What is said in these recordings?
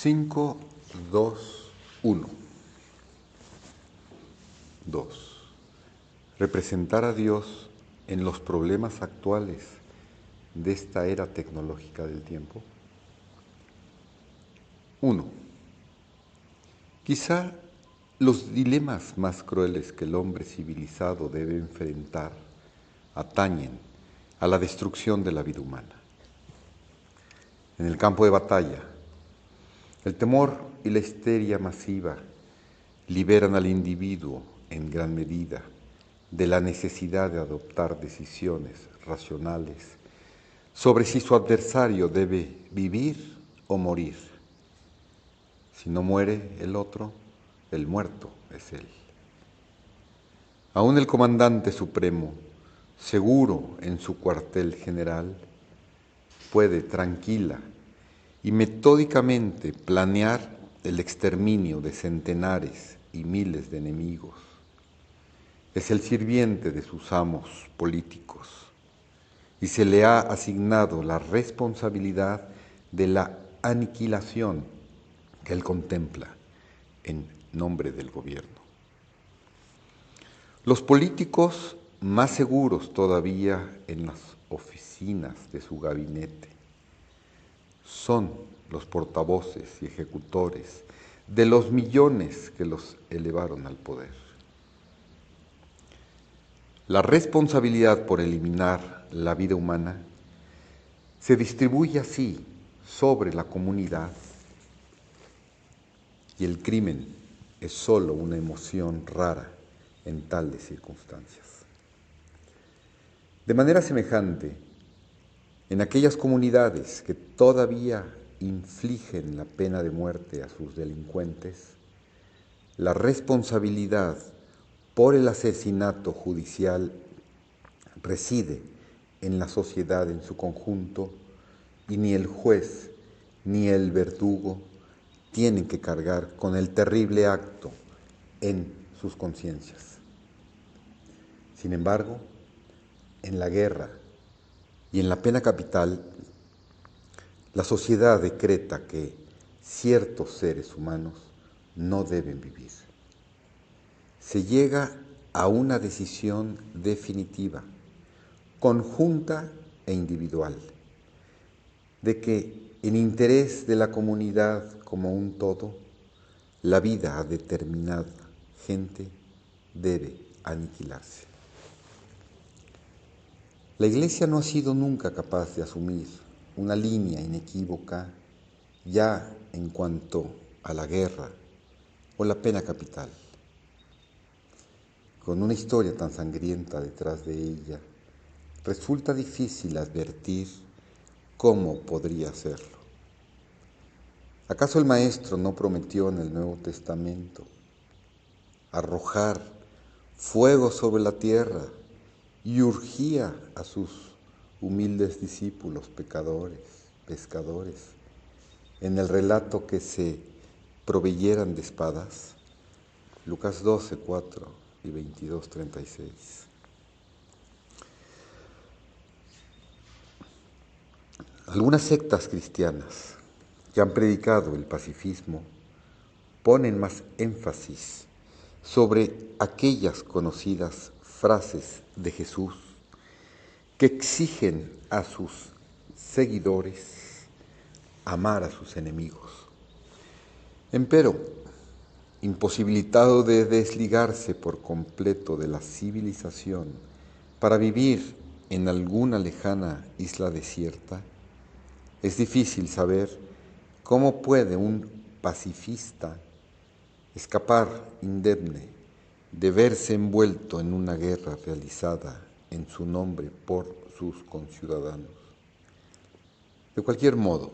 5, 2, 1. 2. Representar a Dios en los problemas actuales de esta era tecnológica del tiempo. 1. Quizá los dilemas más crueles que el hombre civilizado debe enfrentar atañen a la destrucción de la vida humana. En el campo de batalla, el temor y la histeria masiva liberan al individuo en gran medida de la necesidad de adoptar decisiones racionales sobre si su adversario debe vivir o morir. Si no muere el otro, el muerto es él. Aún el comandante supremo, seguro en su cuartel general, puede tranquila y metódicamente planear el exterminio de centenares y miles de enemigos. Es el sirviente de sus amos políticos y se le ha asignado la responsabilidad de la aniquilación que él contempla en nombre del gobierno. Los políticos más seguros todavía en las oficinas de su gabinete son los portavoces y ejecutores de los millones que los elevaron al poder. La responsabilidad por eliminar la vida humana se distribuye así sobre la comunidad y el crimen es solo una emoción rara en tales circunstancias. De manera semejante, en aquellas comunidades que todavía infligen la pena de muerte a sus delincuentes, la responsabilidad por el asesinato judicial reside en la sociedad en su conjunto y ni el juez ni el verdugo tienen que cargar con el terrible acto en sus conciencias. Sin embargo, en la guerra y en la pena capital, la sociedad decreta que ciertos seres humanos no deben vivir. Se llega a una decisión definitiva, conjunta e individual, de que en interés de la comunidad como un todo, la vida a determinada gente debe aniquilarse. La Iglesia no ha sido nunca capaz de asumir una línea inequívoca ya en cuanto a la guerra o la pena capital. Con una historia tan sangrienta detrás de ella, resulta difícil advertir cómo podría hacerlo. ¿Acaso el Maestro no prometió en el Nuevo Testamento arrojar fuego sobre la tierra y urgía a sus humildes discípulos pescadores, en el relato que se proveyeran de espadas? Lucas 12, 4 y 22, 36. Algunas sectas cristianas que han predicado el pacifismo ponen más énfasis sobre aquellas conocidas frases de Jesús que exigen a sus seguidores amar a sus enemigos. Empero, imposibilitado de desligarse por completo de la civilización para vivir en alguna lejana isla desierta, es difícil saber cómo puede un pacifista escapar indemne de verse envuelto en una guerra realizada en su nombre por sus conciudadanos. De cualquier modo,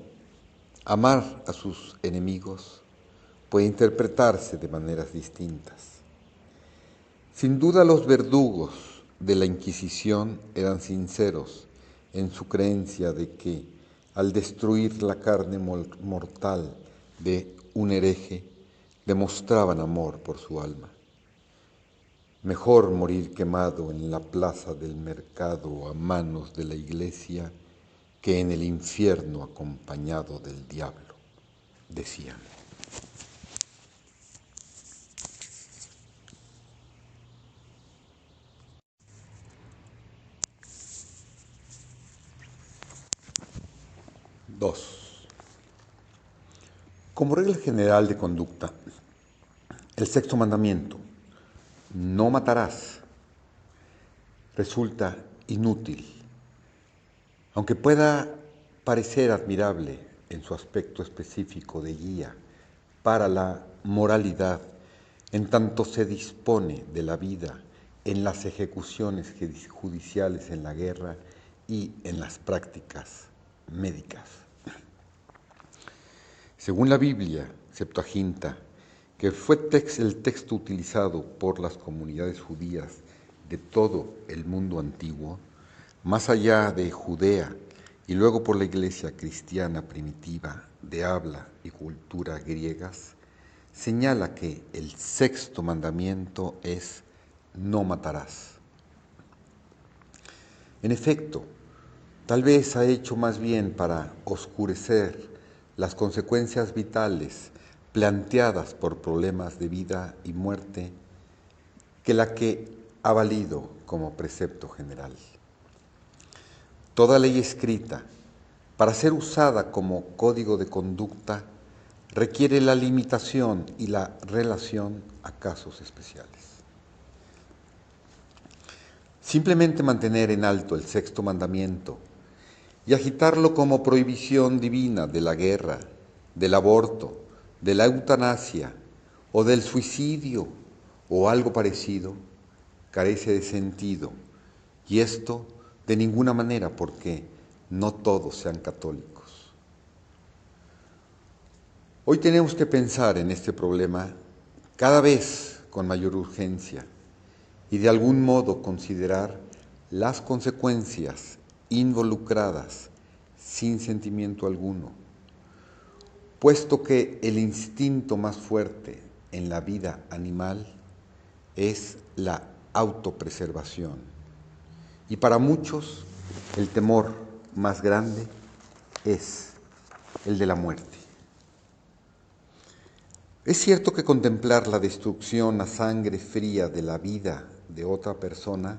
amar a sus enemigos puede interpretarse de maneras distintas. Sin duda los verdugos de la Inquisición eran sinceros en su creencia de que al destruir la carne mortal de un hereje, demostraban amor por su alma. Mejor morir quemado en la plaza del mercado a manos de la Iglesia que en el infierno acompañado del diablo. decían. Dos. Como regla general de conducta, el sexto mandamiento, no matarás, resulta inútil, aunque pueda parecer admirable en su aspecto específico de guía para la moralidad, en tanto se dispone de la vida en las ejecuciones judiciales en la guerra y en las prácticas médicas. Según la Biblia, Septuaginta, que fue el texto utilizado por las comunidades judías de todo el mundo antiguo, más allá de Judea y luego por la iglesia cristiana primitiva de habla y cultura griegas, señala que el sexto mandamiento es no matarás. En efecto, tal vez ha hecho más bien para oscurecer las consecuencias vitales planteadas por problemas de vida y muerte que la que ha valido como precepto general. Toda ley escrita, para ser usada como código de conducta, requiere la limitación y la relación a casos especiales. Simplemente mantener en alto el sexto mandamiento y agitarlo como prohibición divina de la guerra, del aborto, de la eutanasia o del suicidio o algo parecido, carece de sentido, y esto de ninguna manera porque no todos sean católicos. Hoy tenemos que pensar en este problema cada vez con mayor urgencia y de algún modo considerar las consecuencias involucradas sin sentimiento alguno, puesto que el instinto más fuerte en la vida animal es la autopreservación y para muchos el temor más grande es el de la muerte. Es cierto que contemplar la destrucción a sangre fría de la vida de otra persona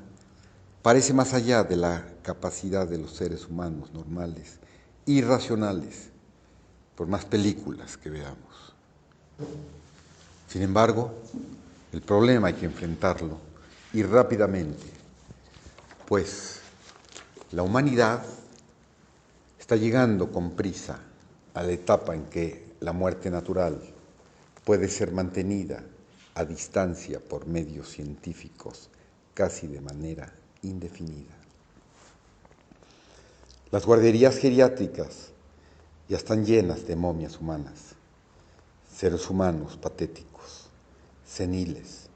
parece más allá de la capacidad de los seres humanos normales y racionales, por más películas que veamos. Sin embargo, el problema hay que enfrentarlo y rápidamente, pues la humanidad está llegando con prisa a la etapa en que la muerte natural puede ser mantenida a distancia por medios científicos casi de manera indefinida. Las guarderías geriátricas ya están llenas de momias humanas, seres humanos patéticos, seniles,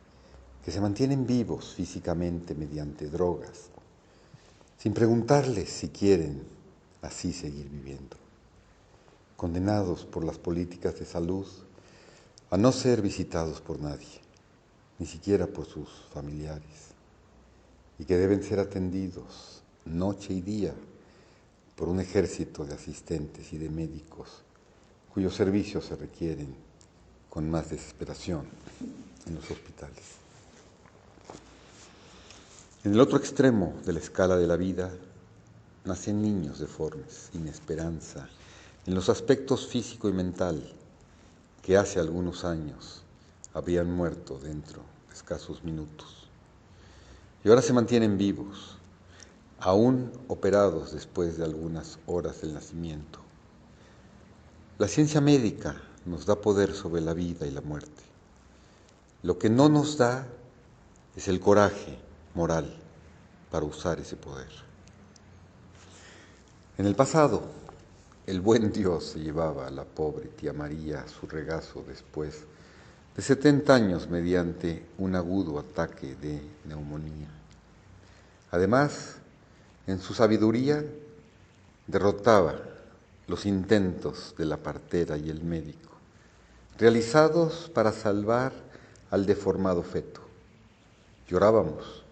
que se mantienen vivos físicamente mediante drogas, sin preguntarles si quieren así seguir viviendo, condenados por las políticas de salud a no ser visitados por nadie, ni siquiera por sus familiares, y que deben ser atendidos noche y día por un ejército de asistentes y de médicos cuyos servicios se requieren con más desesperación en los hospitales. En el otro extremo de la escala de la vida nacen niños deformes, sin esperanza, en los aspectos físico y mental, que hace algunos años habrían muerto dentro de escasos minutos. Y ahora se mantienen vivos, aún operados después de algunas horas del nacimiento. La ciencia médica nos da poder sobre la vida y la muerte. Lo que no nos da es el coraje moral para usar ese poder. En el pasado, el buen Dios se llevaba a la pobre tía María a su regazo después de 70 años mediante un agudo ataque de neumonía. Además, en su sabiduría, derrotaba los intentos de la partera y el médico, realizados para salvar al deformado feto. Llorábamos,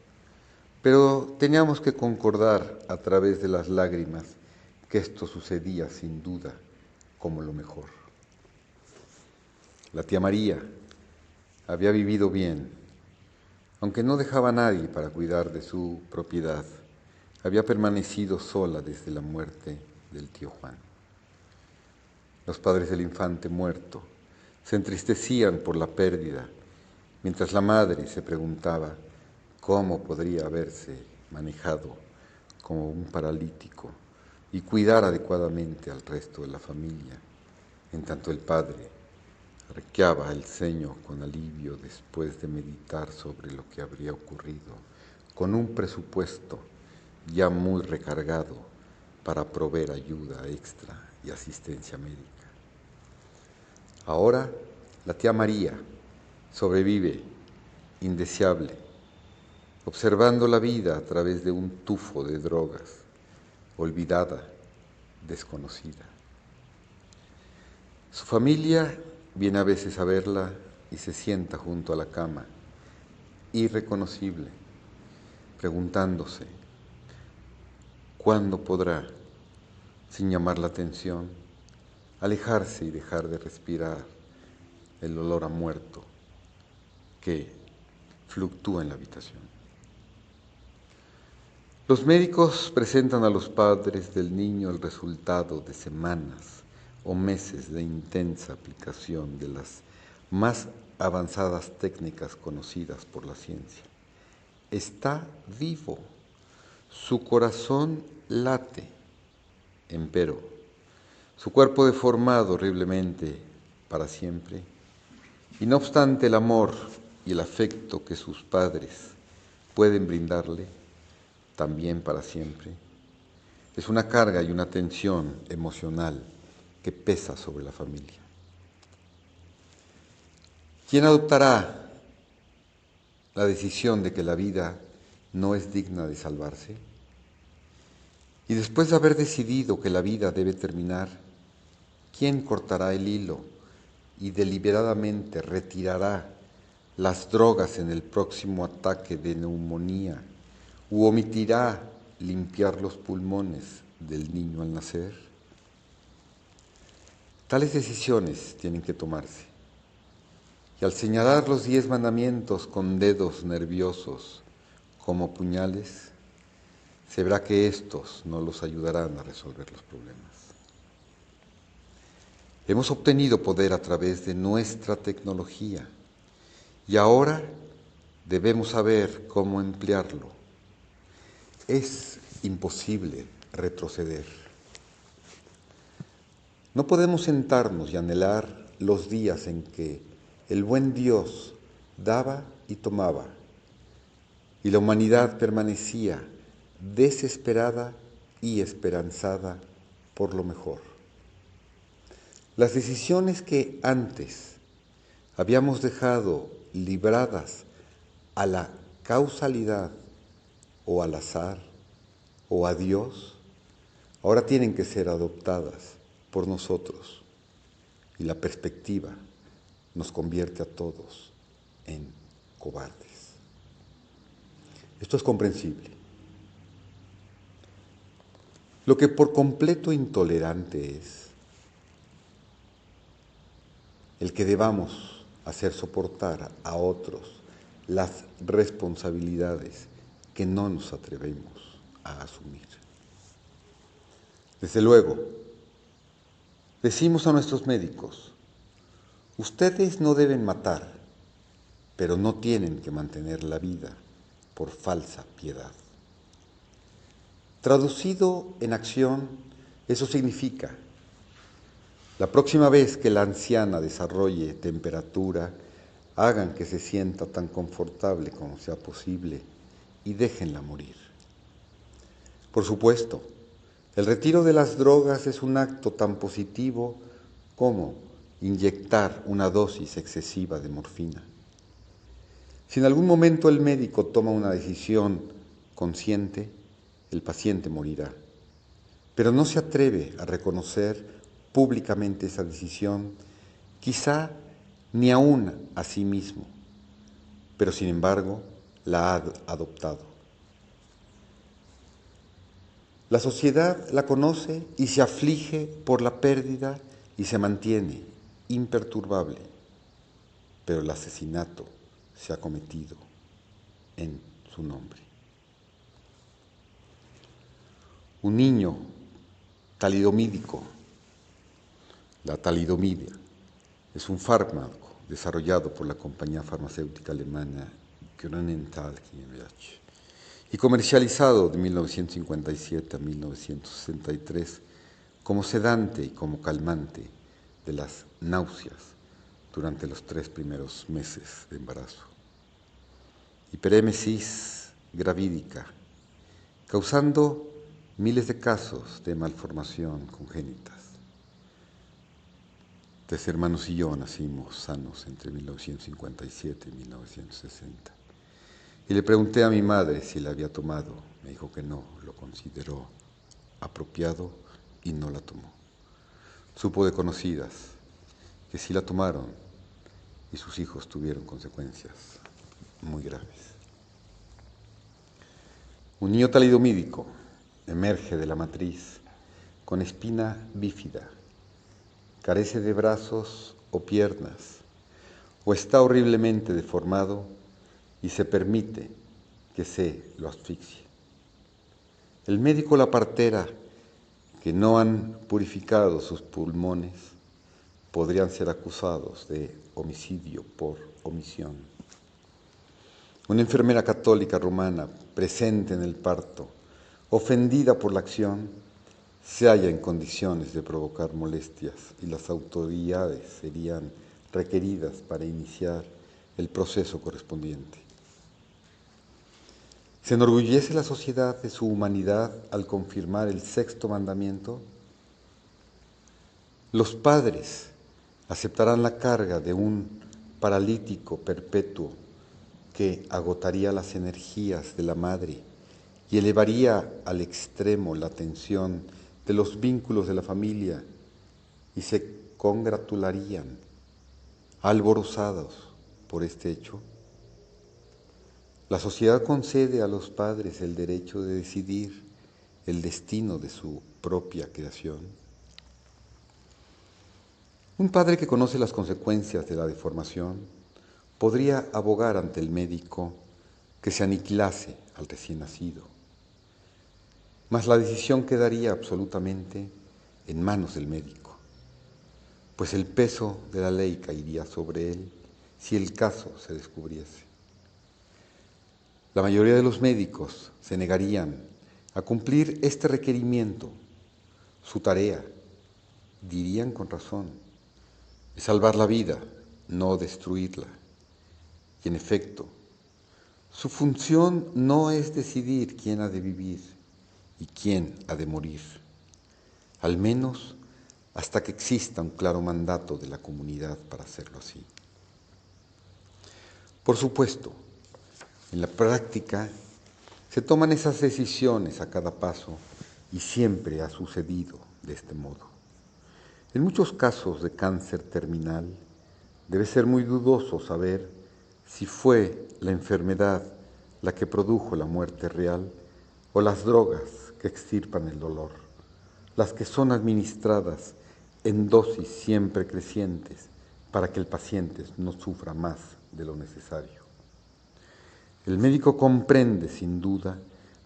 pero teníamos que concordar a través de las lágrimas que esto sucedía sin duda como lo mejor. La tía María había vivido bien, aunque no dejaba a nadie para cuidar de su propiedad. Había permanecido sola desde la muerte del tío Juan. Los padres del infante muerto se entristecían por la pérdida, mientras la madre se preguntaba cómo podría haberse manejado como un paralítico y cuidar adecuadamente al resto de la familia, en tanto el padre arqueaba el ceño con alivio después de meditar sobre lo que habría ocurrido, con un presupuesto ya muy recargado para proveer ayuda extra y asistencia médica. Ahora la tía María sobrevive, indeseable, observando la vida a través de un tufo de drogas, olvidada, desconocida. Su familia viene a veces a verla y se sienta junto a la cama, irreconocible, preguntándose cuándo podrá, sin llamar la atención, alejarse y dejar de respirar el olor a muerto que fluctúa en la habitación. Los médicos presentan a los padres del niño el resultado de semanas o meses de intensa aplicación de las más avanzadas técnicas conocidas por la ciencia. Está vivo, su corazón late, empero, su cuerpo deformado horriblemente para siempre, y no obstante el amor y el afecto que sus padres pueden brindarle, también para siempre, es una carga y una tensión emocional que pesa sobre la familia. ¿Quién adoptará la decisión de que la vida no es digna de salvarse? Y después de haber decidido que la vida debe terminar, ¿quién cortará el hilo y deliberadamente retirará las drogas en el próximo ataque de neumonía u omitirá limpiar los pulmones del niño al nacer? Tales decisiones tienen que tomarse. Y al señalar los 10 mandamientos con dedos nerviosos como puñales, se verá que estos no los ayudarán a resolver los problemas. Hemos obtenido poder a través de nuestra tecnología y ahora debemos saber cómo emplearlo. Es imposible retroceder. No podemos sentarnos y anhelar los días en que el buen Dios daba y tomaba, y la humanidad permanecía desesperada y esperanzada por lo mejor. Las decisiones que antes habíamos dejado libradas a la causalidad o al azar o a Dios, ahora tienen que ser adoptadas por nosotros, y la perspectiva nos convierte a todos en cobardes. Esto es comprensible. Lo que por completo intolerante es el que debamos hacer soportar a otros las responsabilidades que no nos atrevemos a asumir. Desde luego, decimos a nuestros médicos: ustedes no deben matar, pero no tienen que mantener la vida por falsa piedad. Traducido en acción, eso significa: la próxima vez que la anciana desarrolle temperatura, hagan que se sienta tan confortable como sea posible y déjenla morir. Por supuesto, el retiro de las drogas es un acto tan positivo como inyectar una dosis excesiva de morfina. Si en algún momento el médico toma una decisión consciente, el paciente morirá, pero no se atreve a reconocer públicamente esa decisión, quizá ni aún a sí mismo, pero sin embargo la ha adoptado. La sociedad la conoce y se aflige por la pérdida y se mantiene imperturbable. pero el asesinato se ha cometido en su nombre. Un niño talidomídico, la talidomidia, es un fármaco desarrollado por la compañía farmacéutica alemana Grünenthal GmbH y comercializado de 1957 a 1963 como sedante y como calmante de las náuseas durante los 3 primeros meses de embarazo. Hiperémesis gravídica, causando miles de casos de malformación congénitas. 3 hermanos y yo nacimos sanos entre 1957 y 1960. Y le pregunté a mi madre si la había tomado. Me dijo que no, lo consideró apropiado y no la tomó. Supo de conocidas que sí la tomaron y sus hijos tuvieron consecuencias muy graves. Un niño talidomídico emerge de la matriz con espina bífida, carece de brazos o piernas, o está horriblemente deformado y se permite que se lo asfixie. El médico o la partera que no han purificado sus pulmones podrían ser acusados de homicidio por omisión. Una enfermera católica romana presente en el parto, ofendida por la acción, se halla en condiciones de provocar molestias y las autoridades serían requeridas para iniciar el proceso correspondiente. ¿Se enorgullece la sociedad de su humanidad al confirmar el 6º mandamiento? Los padres aceptarán la carga de un paralítico perpetuo que agotaría las energías de la madre y elevaría al extremo la tensión de los vínculos de la familia y se congratularían alborozados por este hecho. La sociedad concede a los padres el derecho de decidir el destino de su propia creación. Un padre que conoce las consecuencias de la deformación podría abogar ante el médico que se aniquilase al recién nacido, mas la decisión quedaría absolutamente en manos del médico, pues el peso de la ley caería sobre él si el caso se descubriese. La mayoría de los médicos se negarían a cumplir este requerimiento. Su tarea, dirían con razón, es salvar la vida, no destruirla. Y en efecto, su función no es decidir quién ha de vivir y quién ha de morir, al menos hasta que exista un claro mandato de la comunidad para hacerlo así. Por supuesto, en la práctica se toman esas decisiones a cada paso y siempre ha sucedido de este modo. En muchos casos de cáncer terminal debe ser muy dudoso saber si fue la enfermedad la que produjo la muerte real o las drogas que extirpan el dolor, las que son administradas en dosis siempre crecientes para que el paciente no sufra más de lo necesario. El médico comprende, sin duda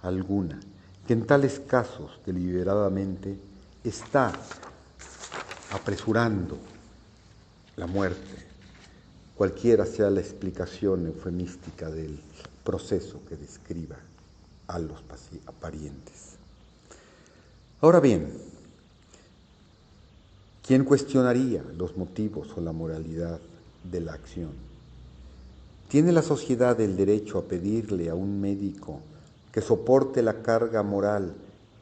alguna, que en tales casos deliberadamente está apresurando la muerte, cualquiera sea la explicación eufemística del proceso que describa a los parientes. Ahora bien, ¿quién cuestionaría los motivos o la moralidad de la acción? ¿Tiene la sociedad el derecho a pedirle a un médico que soporte la carga moral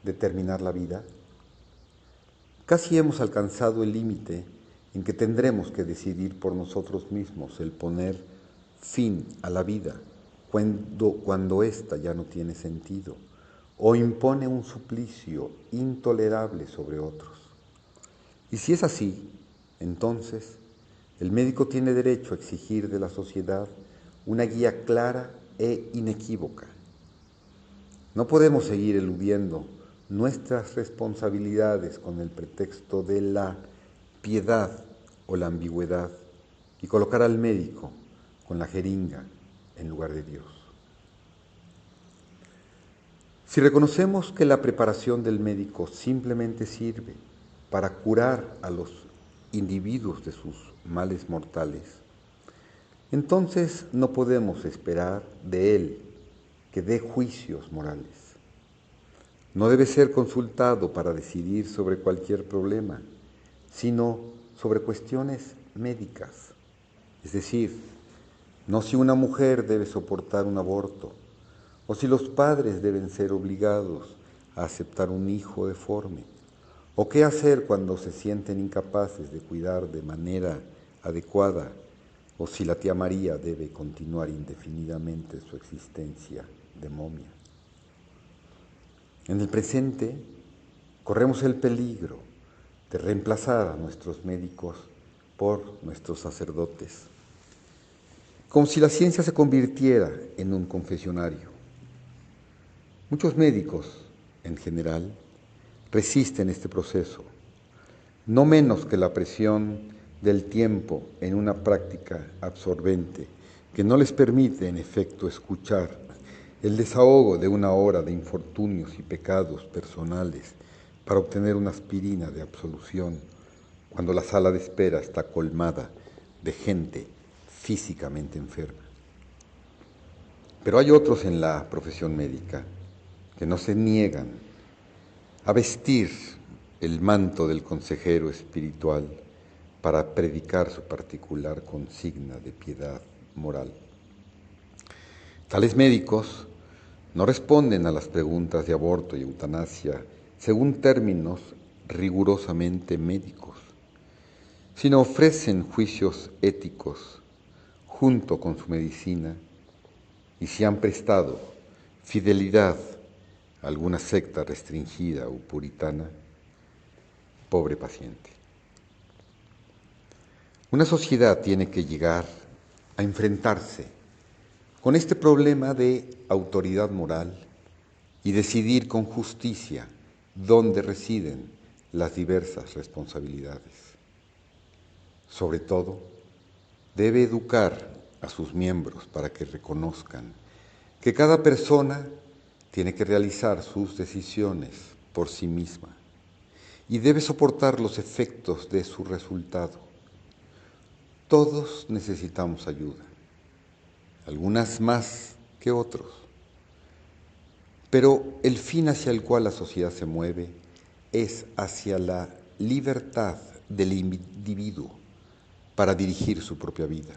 de terminar la vida? Casi hemos alcanzado el límite en que tendremos que decidir por nosotros mismos el poner fin a la vida cuando ésta ya no tiene sentido o impone un suplicio intolerable sobre otros. Y si es así, entonces el médico tiene derecho a exigir de la sociedad una guía clara e inequívoca. No podemos seguir eludiendo nuestras responsabilidades con el pretexto de la piedad o la ambigüedad y colocar al médico con la jeringa en lugar de Dios. Si reconocemos que la preparación del médico simplemente sirve para curar a los individuos de sus males mortales, entonces no podemos esperar de él que dé juicios morales. No debe ser consultado para decidir sobre cualquier problema, sino sobre cuestiones médicas. Es decir, no si una mujer debe soportar un aborto, o si los padres deben ser obligados a aceptar un hijo deforme, o qué hacer cuando se sienten incapaces de cuidar de manera adecuada, o si la tía María debe continuar indefinidamente su existencia de momia. En el presente, corremos el peligro de reemplazar a nuestros médicos por nuestros sacerdotes, como si la ciencia se convirtiera en un confesionario. Muchos médicos, en general, resisten este proceso, no menos que la presión del tiempo en una práctica absorbente que no les permite, en efecto, escuchar el desahogo de una hora de infortunios y pecados personales para obtener una aspirina de absolución cuando la sala de espera está colmada de gente físicamente enferma. Pero hay otros en la profesión médica que no se niegan a vestir el manto del consejero espiritual para predicar su particular consigna de piedad moral. Tales médicos no responden a las preguntas de aborto y eutanasia según términos rigurosamente médicos, sino ofrecen juicios éticos junto con su medicina, y si han prestado fidelidad a alguna secta restringida o puritana, pobre paciente. Una sociedad tiene que llegar a enfrentarse con este problema de autoridad moral y decidir con justicia dónde residen las diversas responsabilidades. Sobre todo, debe educar a sus miembros para que reconozcan que cada persona tiene que realizar sus decisiones por sí misma y debe soportar los efectos de su resultado. Todos necesitamos ayuda, algunas más que otros, pero el fin hacia el cual la sociedad se mueve es hacia la libertad del individuo para dirigir su propia vida.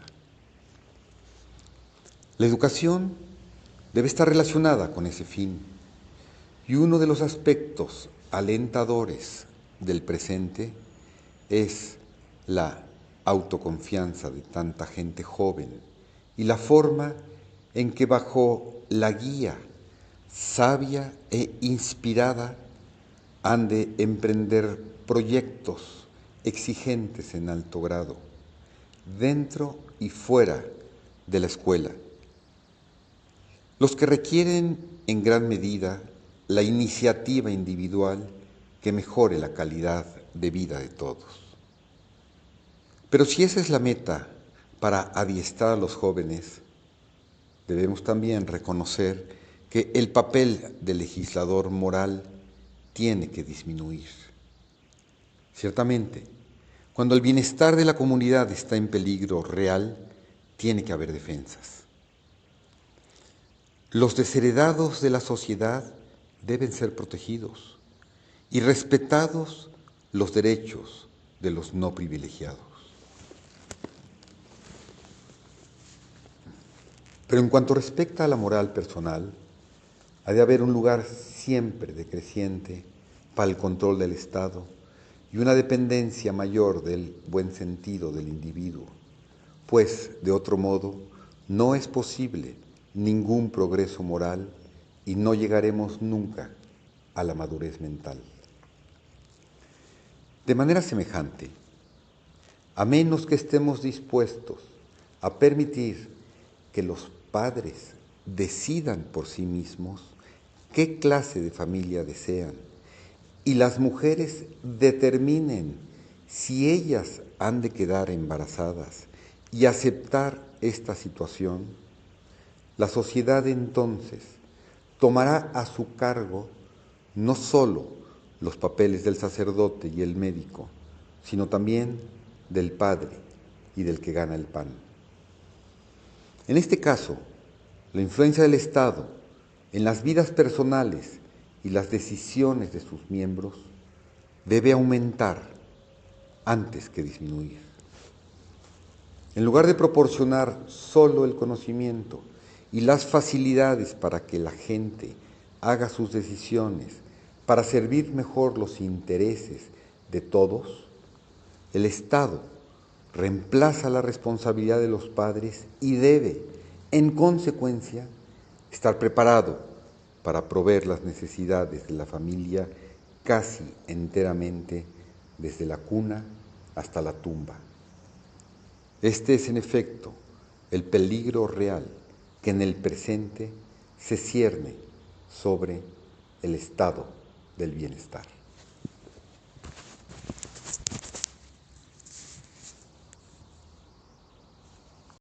La educación debe estar relacionada con ese fin, y uno de los aspectos alentadores del presente es la autoconfianza de tanta gente joven y la forma en que bajo la guía sabia e inspirada han de emprender proyectos exigentes en alto grado, dentro y fuera de la escuela, los que requieren en gran medida la iniciativa individual que mejore la calidad de vida de todos. Pero si esa es la meta para adiestrar a los jóvenes, debemos también reconocer que el papel del legislador moral tiene que disminuir. Ciertamente, cuando el bienestar de la comunidad está en peligro real, tiene que haber defensas. Los desheredados de la sociedad deben ser protegidos y respetados los derechos de los no privilegiados. Pero en cuanto respecta a la moral personal, ha de haber un lugar siempre decreciente para el control del Estado y una dependencia mayor del buen sentido del individuo, pues, de otro modo, no es posible ningún progreso moral y no llegaremos nunca a la madurez mental. De manera semejante, a menos que estemos dispuestos a permitir que los padres decidan por sí mismos qué clase de familia desean y las mujeres determinen si ellas han de quedar embarazadas y aceptar esta situación, la sociedad entonces tomará a su cargo no solo los papeles del sacerdote y el médico, sino también del padre y del que gana el pan. En este caso, la influencia del Estado en las vidas personales y las decisiones de sus miembros debe aumentar antes que disminuir. En lugar de proporcionar solo el conocimiento y las facilidades para que la gente haga sus decisiones, para servir mejor los intereses de todos, el Estado reemplaza la responsabilidad de los padres y debe, en consecuencia, estar preparado para proveer las necesidades de la familia casi enteramente desde la cuna hasta la tumba. Este es, en efecto, el peligro real que en el presente se cierne sobre el estado del bienestar.